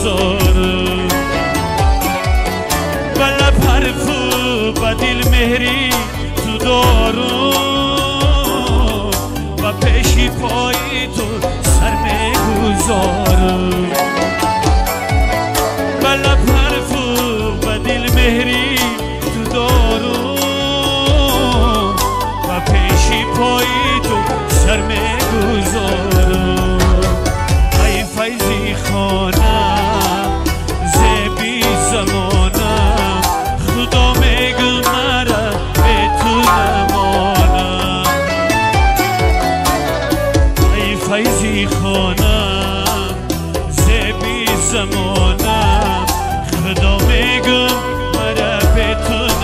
گذارم و لب حرفو و دل مهری تو دارم و پیشی پای تو سر میگذارم و لب حرفو و دل مهری تو دارم و پیشی پای تو سر میگذارم ای فیضی خانم زبی زمانم خدا میگه مرا به تو نمانم ای فیضی خانم زبی زمانم خدا میگه مرا به تو نمانم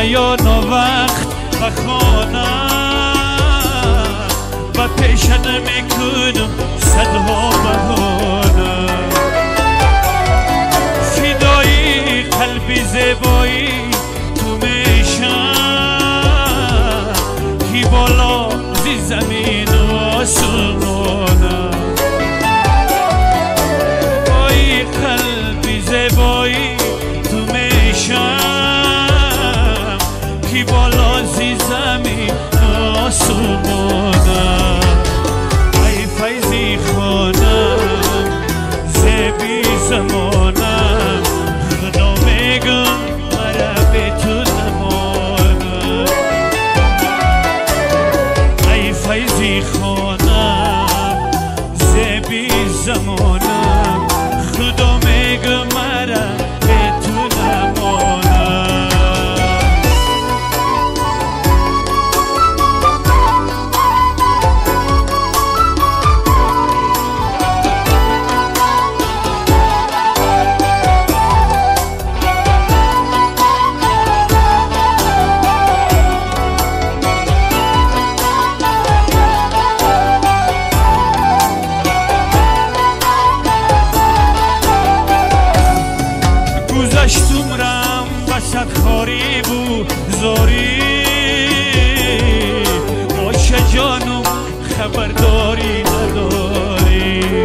یا نو وقت و خانه و پیشت میکنم صدها بهانه فدای قلبی زیبایی تو میشم کی بالا زی زمین و آسمانه فدای قلبی زیبایی تو میشم کی بالا زی زمین آسمانم ای فیضی خانم زبی زمانم خدا میگم مرا به تو نمانم ای فیضی خانم زبی زمانم خدا میگم مرا به تو نمانم گذشتم رم وسط خاری بو زاری باشه جانم خبرداری نداری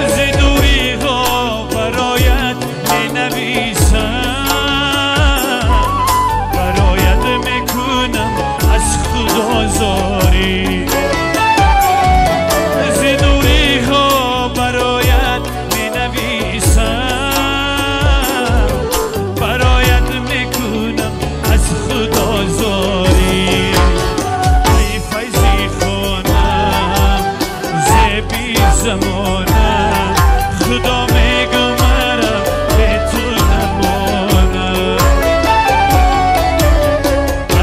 زدوری ها برایت می نویسم برایت میکنم از خدا زاری زدوری ها برایت می نویسم زمانم خدا میگه مرا به تو نمانم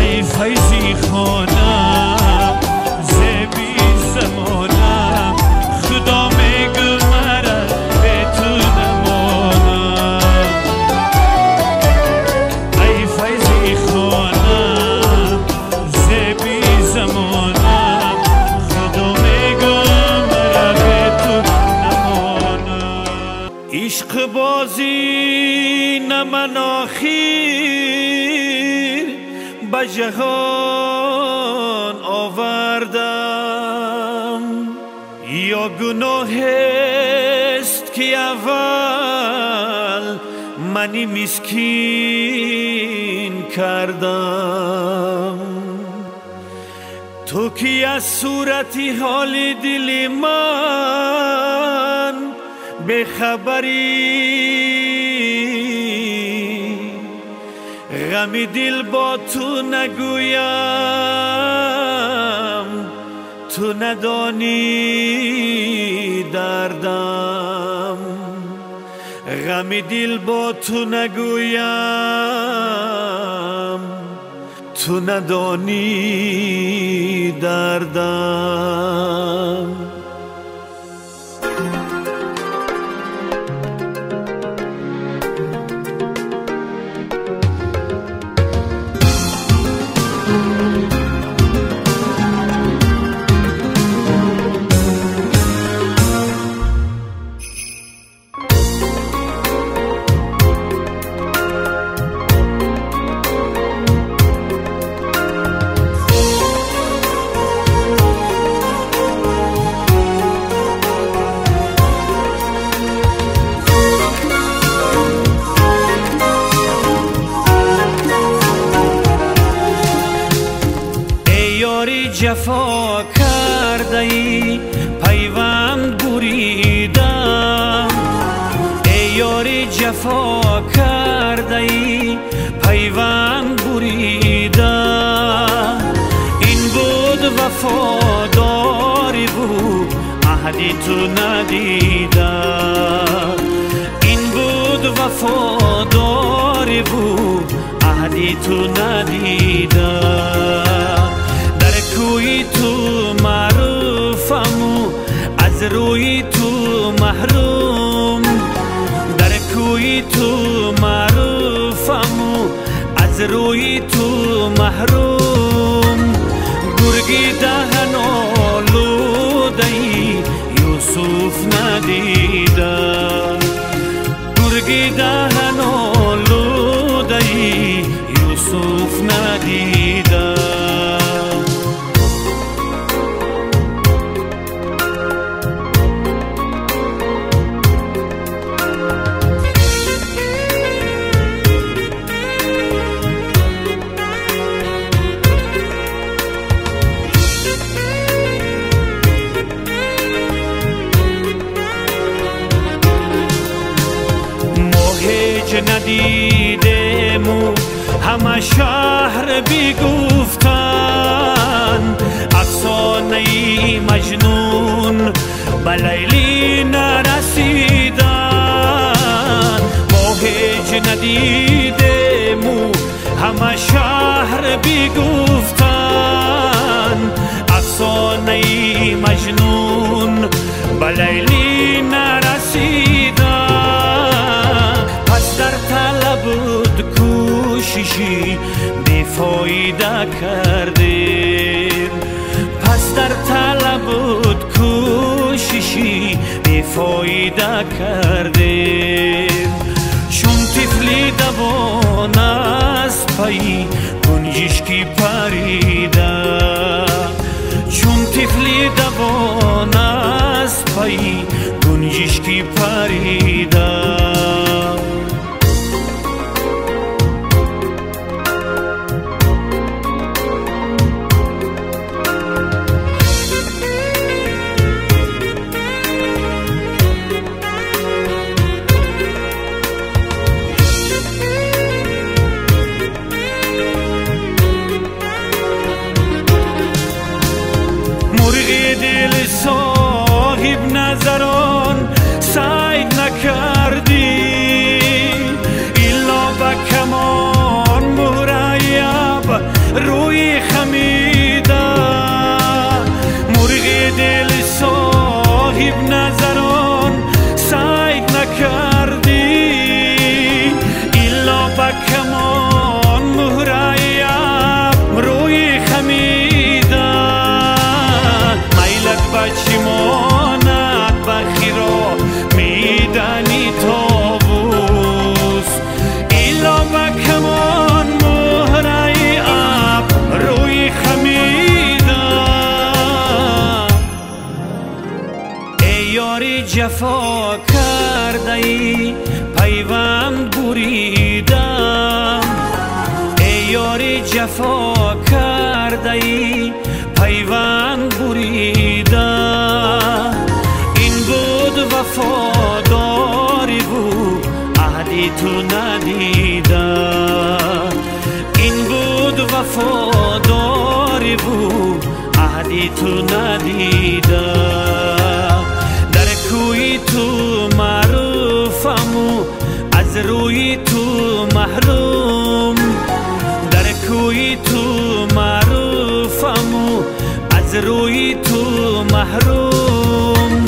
ای فیضی خانم زبی زمانم خدا میگه مرا به تو نمانم ای فیضی خانم زبی زمانم خدا میگه عشق بازی نه من آخیر به جهان آوردم یا گناه است که اول منی مسکین کردم تو کی از صورتی حال دل من بخبری غم دل با تو نگویم تو ندانی دردم غم دل با تو نگویم تو ندانی دردم جفا کرده ای پیوند بریدم ای یاری جفا کرده ای پیوند بریدم این بود وفاداری بود عهدی تو ندیدم این بود وفاداری بود عهدی تو ندیدم در کوی تو معروفم از روی تو محروم در کوی تو معروفم از روی تو محروم گرگی دهن آلوده یوسف ندیدم گرگی دهن آلوده یوسف ندیدم ندیدم همه شهر بیگفتن افسانه مجنون به لیلی نرسیدن ما هیچ ندیدم همه شهر بیگفتن افسانه مجنون به لیلی نرسیدن در طلب بود کوششی بیفایده کردیم پس در طلب بود کوششی بیفایده کردیم چون طفلی دوان از پی گنجشکی پریده چون طفلی دوان از پی گنجشکی پریده صاحب نظران سعی نکردی الا با کمان مرایب روی خمیده مرغ دل صاحب نظران سعی نکردی الا با کمان مرایب روی خمیده بچی ماند بخیرا میدانی تابوس ایلا با کمان مهرای اب روی خمیدم ای یاری جفا کرده ای پیوند بریدم ای یاری جفا کرده ای پیوند بریدم این بود وفاداری بود عهدی تو ندیدم این بود وفاداری بود عهدی تو ندیدم در کوی تو معروفم از روی تو محروم در کوی تو معروفم از روی تو محروم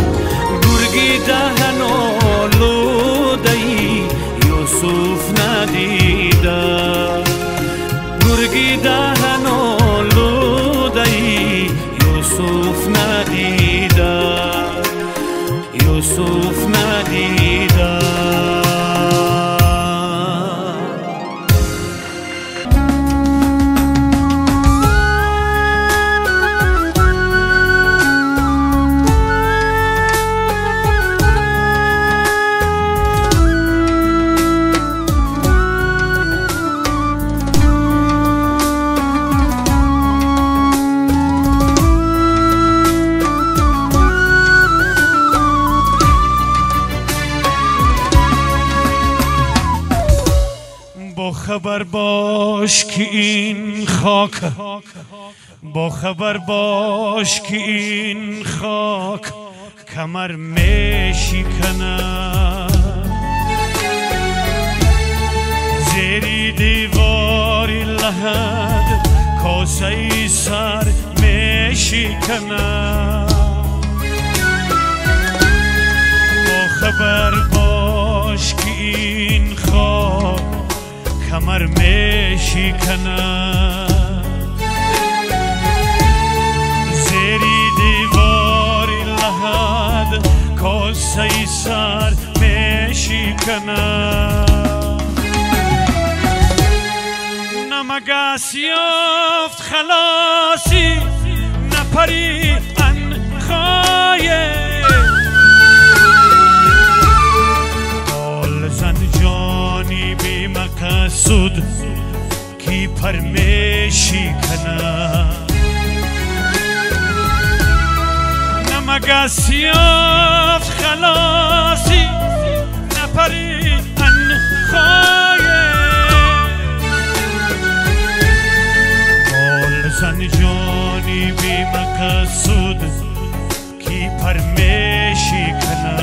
گرگی دهن آلوده یوسف ندیدم گرگی دهن آلوده یوسف ندیدم یوسف ندیدم خبر باش که این خاک، با خبر باش که این خاک کمر میشکنه. زیری دیواری لحد کاسه سر میشکنه. با خبر باش که این خاک کمر میشکنه. زیری دیواری لحد کاسه سر میشکنه. مگس یافت خلاصی نپری انخایه. دال زن جانی بی مقصود کی پر میشکنه. مگس یافت خلاصی نپری انخایه. زن جانی بی مقصود کی پر میشکنه.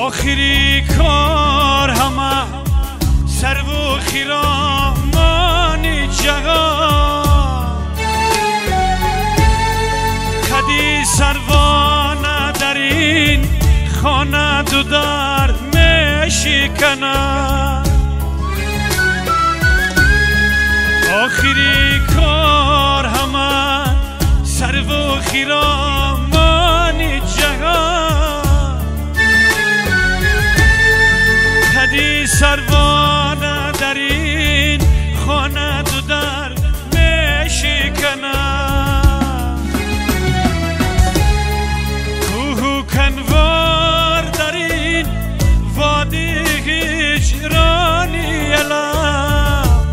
آخری کار همه سر و خیرامان جهان. خدی سروانه در این خانه دو در میشکنه. آخری کار همه سر و خیرامان جهان. سروانه در این خانه دو در میشکنه. کوه کنوار در این وادی هجرانی علم.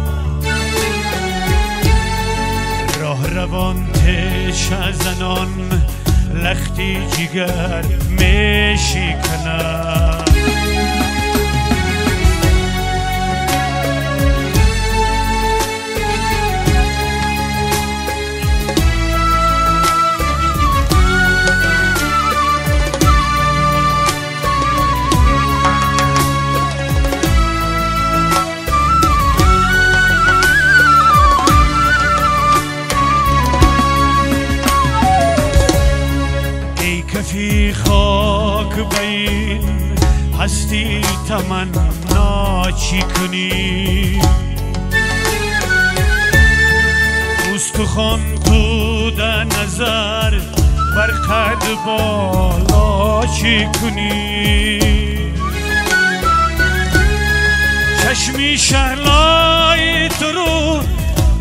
راه روان تش از آنان لختی جگر میشکنه. کفی خاک بین هستی تمنا چی کنی. استخوان تو در نظر بر قد بالا چی کنی. چشمی شهلای تو رو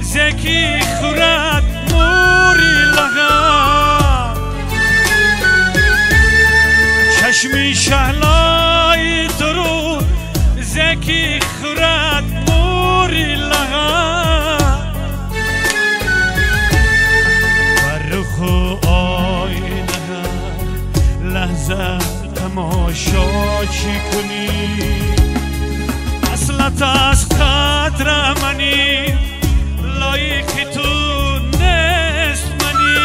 زکی خورد موری لغم. چشمی شهلای تو رو زکی خورد موری لغم. بر رخ و آینه لحظه تماشا چی کنی. اصلت از قدر منی لایق تو نیست منی.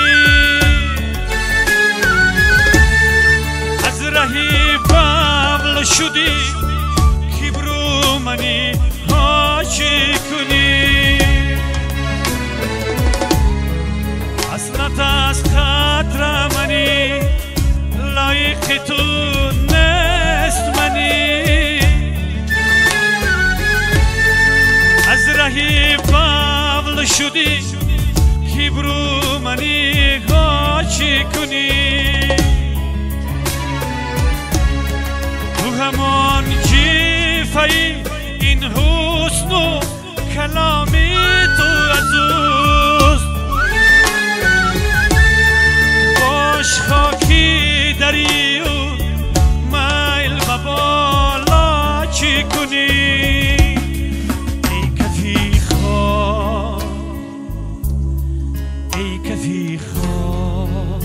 از رهی بغل شدی کبرو منی ها چی کنی. اصلت از قدر منی لایق تو نیست منی. از رهی بغل شدی کبرو منی ها چی کنی. تو همان جیفه این حسن و کلامی تو از اوست باش خاکی دری و میل و بالا چی کنی ای کفی خواه ای کفی خواه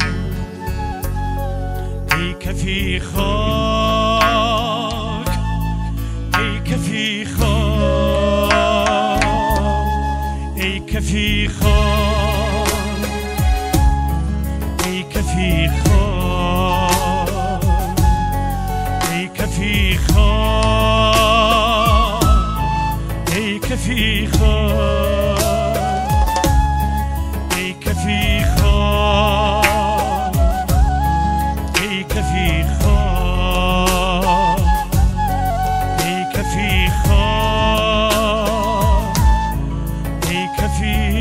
ای کفی خاک ای کفی خاک ای کفی خاک ای کفی خاک ای کفی خاک ای کفی خاک ای کفی خاک ای کفی خاک ای کفی خاک ای کفی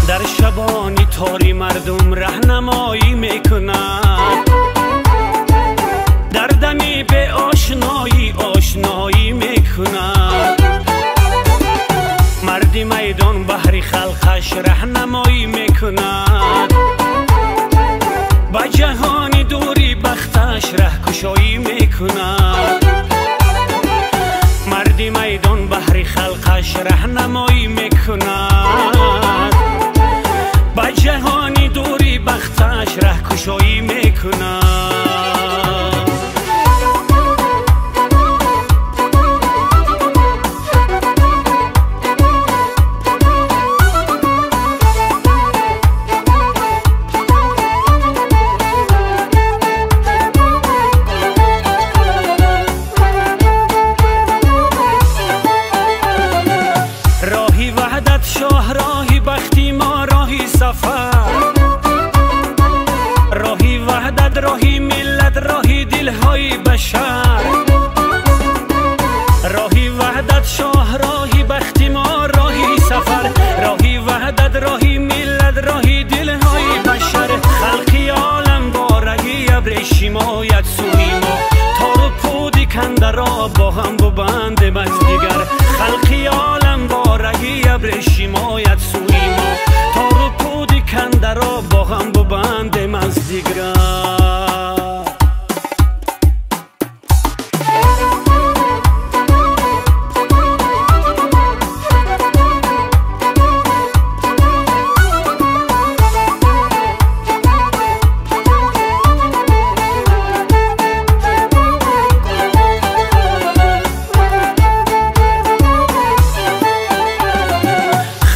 در شبانی تاری مردم رهنمایی میکنند در دمی به آشنایی آشنایی میکنند مردی میدان بحری خلقش رهنمایی میکنند با جهانی دوری بختش رهکشایی میکنند مردی میدان بحری خلقش رهنمایی میکنند با جهانی دوری بختش رهکشایی میکنند راهی وحدت شاه راهی بختی ما راهی سفر راهی وحدت راهی ملت راهی دلهای بشر راهی وحدت شاه راهی بختی ما راهی سفر راهی وحدت راهی ملت راهی دلهای بشر خلقی عالم با رهی ابر شمایت سوی ما تار و پودی کنده را با هم ببندیم از دیگر خلقی عالم با رهی ابر شمایت سوی ما تار و پودی کنده را با هم ببندیم از دیگر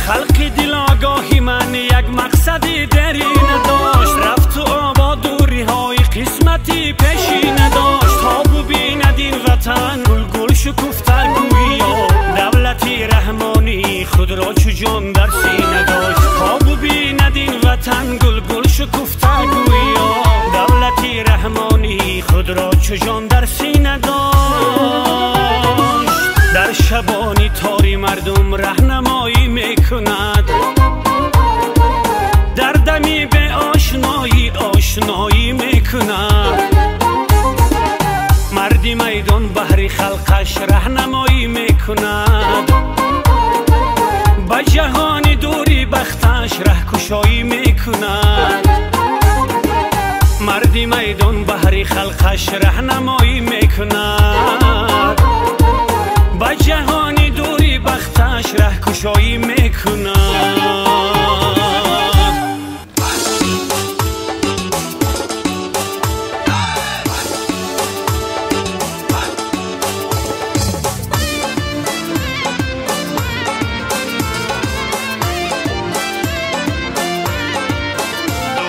خلقی دل آگاهی من یک مقصدی دری نداشت رفت تو آباد دوری های قسمتی پیشی نداشت تا ببیند این وطن گل گل شکفتر گویا دولتی رحمانی خود را چو جان در سینه داشت تا ببیند این وطن گل گل شکفتر گویا دولتی رحمانی خود را چو جان در سینه داشت در شبانی تاری مردم رهنمایی میکند در دمی به آشنایی آشنایی میکند مردی میدان بحری خلقش رهنمایی میکند با جهانی دوری بختش رهکشایی میکند مردی میدان بحری خلقش رهنمایی میکند با جهانی دوری بختش رهکشایی میکند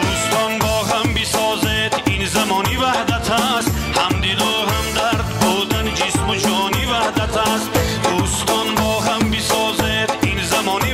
دوستان با هم بسازد این زمانی وحدت است هم دل و هم درد بودن جسم و جانی وحدت است دوستان با هم بسازد این زمانی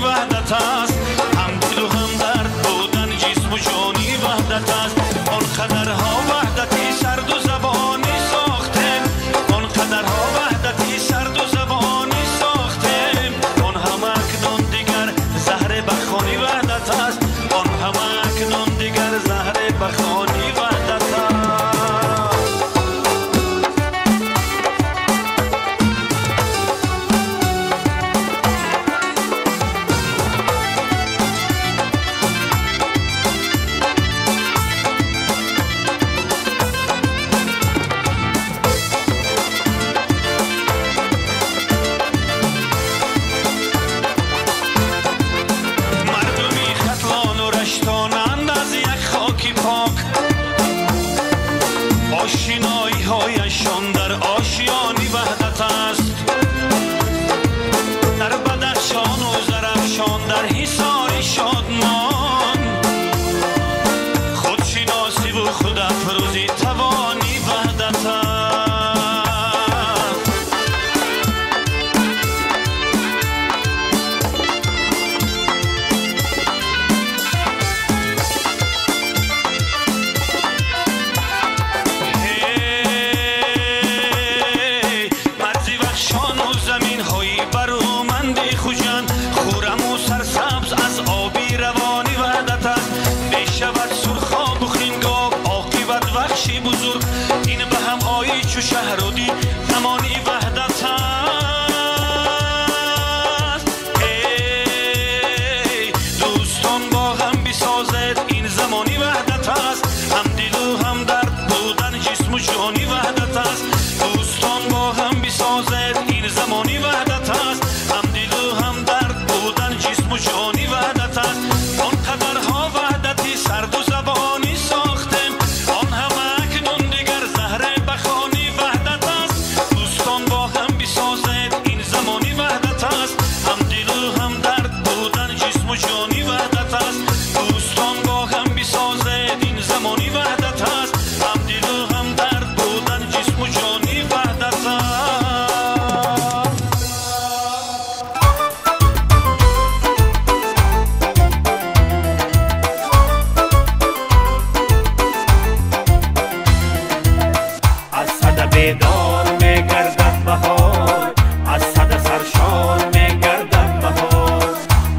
بهرودی زمانی وحدت است. دوستان با هم بسازد این زمانی وحدت است. هم دل و هم درد بودن جسم و جانی وحدت است. دوستان با هم بسازد این زمانی وحدت است. هم دل و هم درد بودن جسم و جانی وحدت است. آن قدرها وحدتی سرد و زبانی ساختم، آن همه اکنون دیگر زهر بخانی وحدت است. دوستان با هم بسازد این زمانی وحدت است. هم دل و هم درد بودن جسم و جانی وحدت است. دوستان با هم بسازد این زمانی وحدت است. هم دل و هم درد بودن جسم و جانی وحدت است. از صد بیدار میگردد بهار، از صد سرشار میگردد بهار.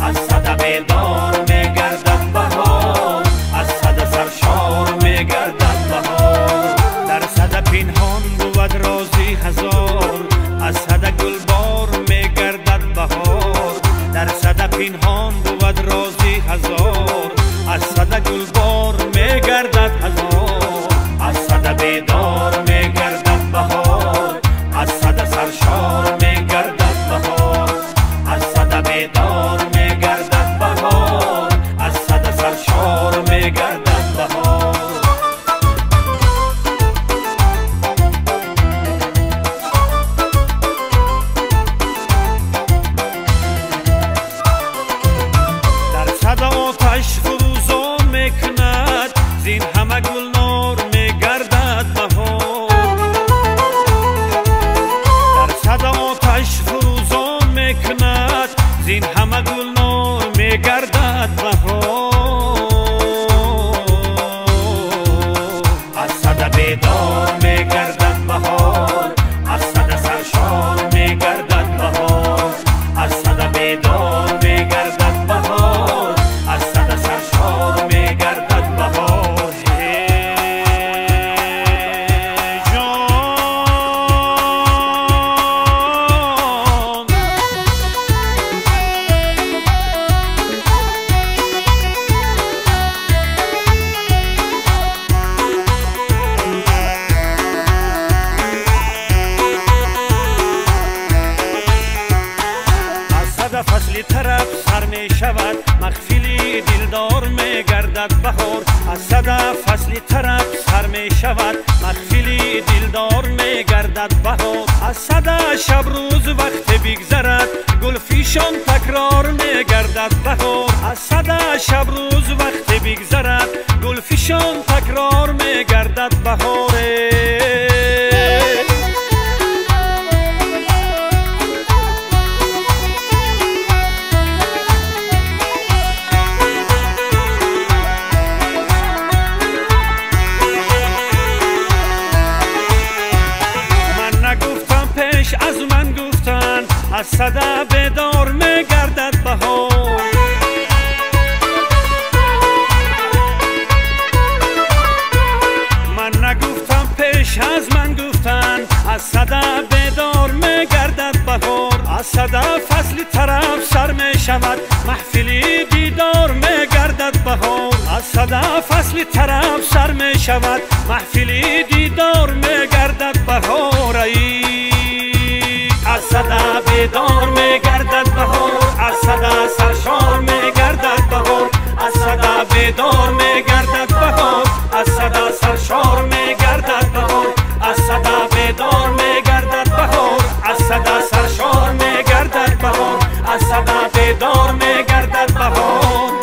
از صد بیدار میگردد بهار، از صد سرشار میگردد بهار. در صد پنهان بود رازی هزار، از صد گلبار میگردد بهار. در صد پنهان بود رازی هزار، از صد گلبار میگردد هزار. از صد بیدار میگردد بهار، از صد سرشار میگردد بهار. از صد بیدار میگردد بهار، از صد سرشار میگردد بهار. در صد آتش فروزان میکند، زین همه گلنار میگردد بهار. در صد آتش فروزان میکند، زین همه گلنار میگردد بهار. از صد بیدار میگردد بهار، از صد سرشار میگردد بهار. از صد بیدار میگردد بهار، از صد سرشار میگردد بهار. جان از صد فصلی طرف سر می شود، محفلی دلدار می گردد بهار. از صد فصلی طرف سر می شود، محفلی دلدار می گردد بهار. از صد شب روز وقت بگذرد، گلفیشان تکرار می گردد بهار. از صد شب روز وقت بگذرد، گلفیشان تکرار می گردد بهار. از من گفتن از صد بیدار میگردد بهار. من نگفتم پیش از من گفتن از صد بیدار میگردد بهار. از صد فصلی طرف سر می شود، محفلی دیدار میگردد بهار. از صد فصلی طرف سر می شود، محفلی دیدار میگردد بهار. از صد بیدار میگردد بهار، از صد سرشار میگردد بهار. از صد بیدار میگردد بهار، از صد سرشار میگردد بهار. از صد بیدار میگردد بهار، از صد سرشار میگردد بهار. از صد بیدار میگردد بهار.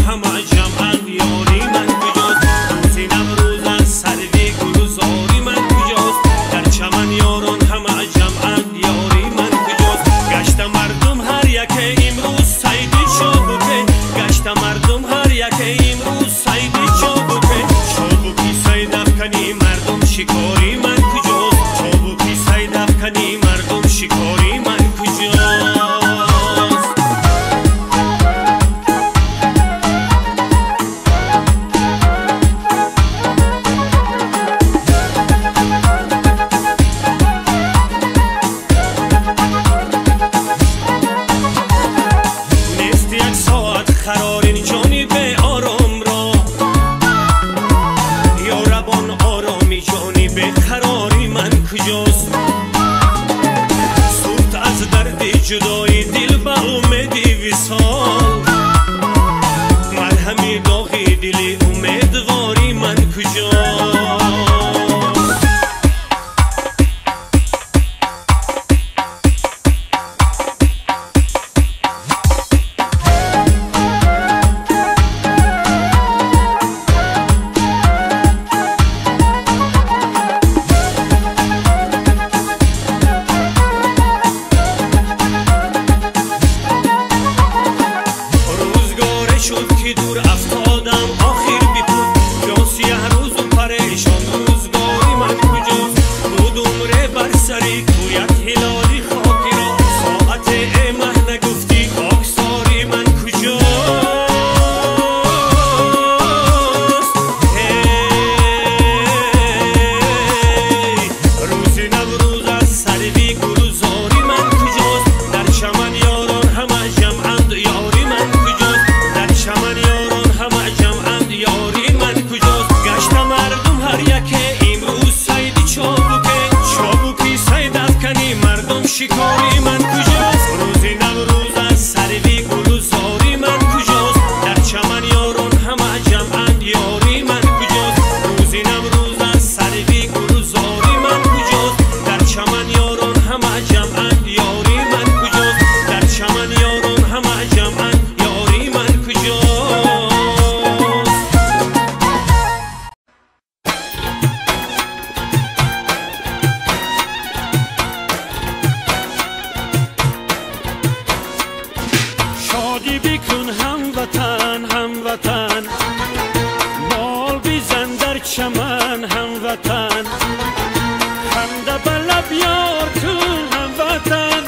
همه جمعن یاری من کجاست؟ روزی نم روز از سروی گروز شد که دور افتادم آخر بیپود یا سیه روز و پریشان روزگاری من کجاست بود عمره بر سری کویت هلالی خاکی را ساعت مه نگفتی خاکساری من کجاست روزی نوروز از سروی گلوزاری من کجاست در چمن یاران همه جمعند یاری من کجاست در چمن یاران همه جمعند یاری من کجاست گشت مردم هر یکه امروز سید چابوکی سید افکنی مردم شکاری من کجاست روزی نوروز از سروی گلوزاری من کجاست در چمن یاران همه جمعند یاری من کجاست روزی نوروز از سروی گلوزاری من کجاست در چمن یاران همه جمعند یاری من کجاست در چمن یاران همه جمعند یاری من کجاست شادی بکن هموطن بال بیزن در چمن هموطن خنده به لب یار کن هموطن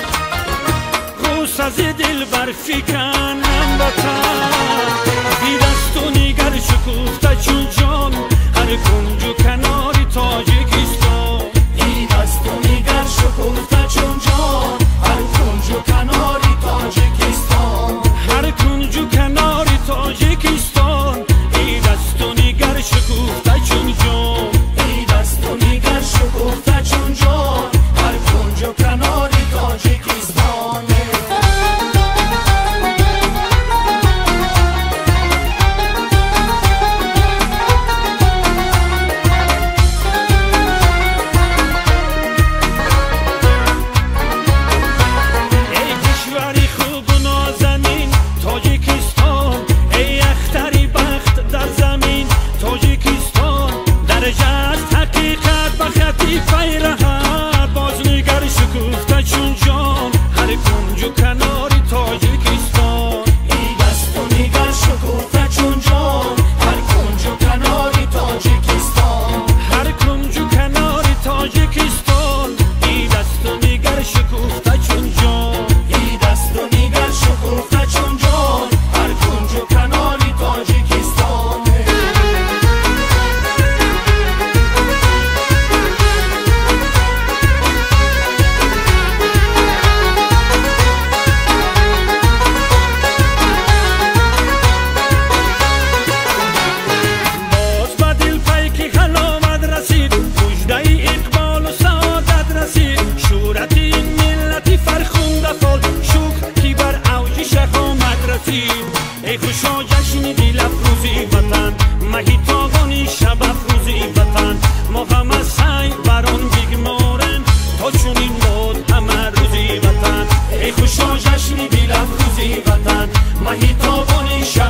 غوص از دل برفکن هموطن بی دست و نیگر شکوفته چون جان هر کنج و کناری تاجیکستان بی دست و نیگر شکوفته چون جان هر کنج و کناری تاجیکستان هر کنج و کناری تاجیکستان ای دست و نیگر شکوفته چون جان ای دست و نیگر شکوفته چون جان هر کنج و کناری تاجیکستان ای کشوری خوب و نازنین تاجیکستان ای اختری بخت در زمین تاجیکستان درجه از حقیقت به خطی پیرهن باز نگر شکوفته چون جان هر کنج و کناری تاجیکستان ای دست و نگر شکوفته چون جان هر کنج و کناری تاجیکستان هر کنج و کناری تاجیکستان ای دست و نگر شکوفته چون جان ای دست و نگر شکوفته چون جان هر کنج و کناری تاجیکستان باز به دل پیکی حلامت رسید مژده اقبال و سعادت رسید شورت این ملتی فرخنده فال شکر که بر اوج شهامت رسید ای خوشا جشن دل افروزی وطن مهی تابانی شب افروزی وطن ما همه سعی بر آن بگماریم تا چنین باد همه روزی وطن ای خوشا جشن دل افروزی وطن مهی تابانی شب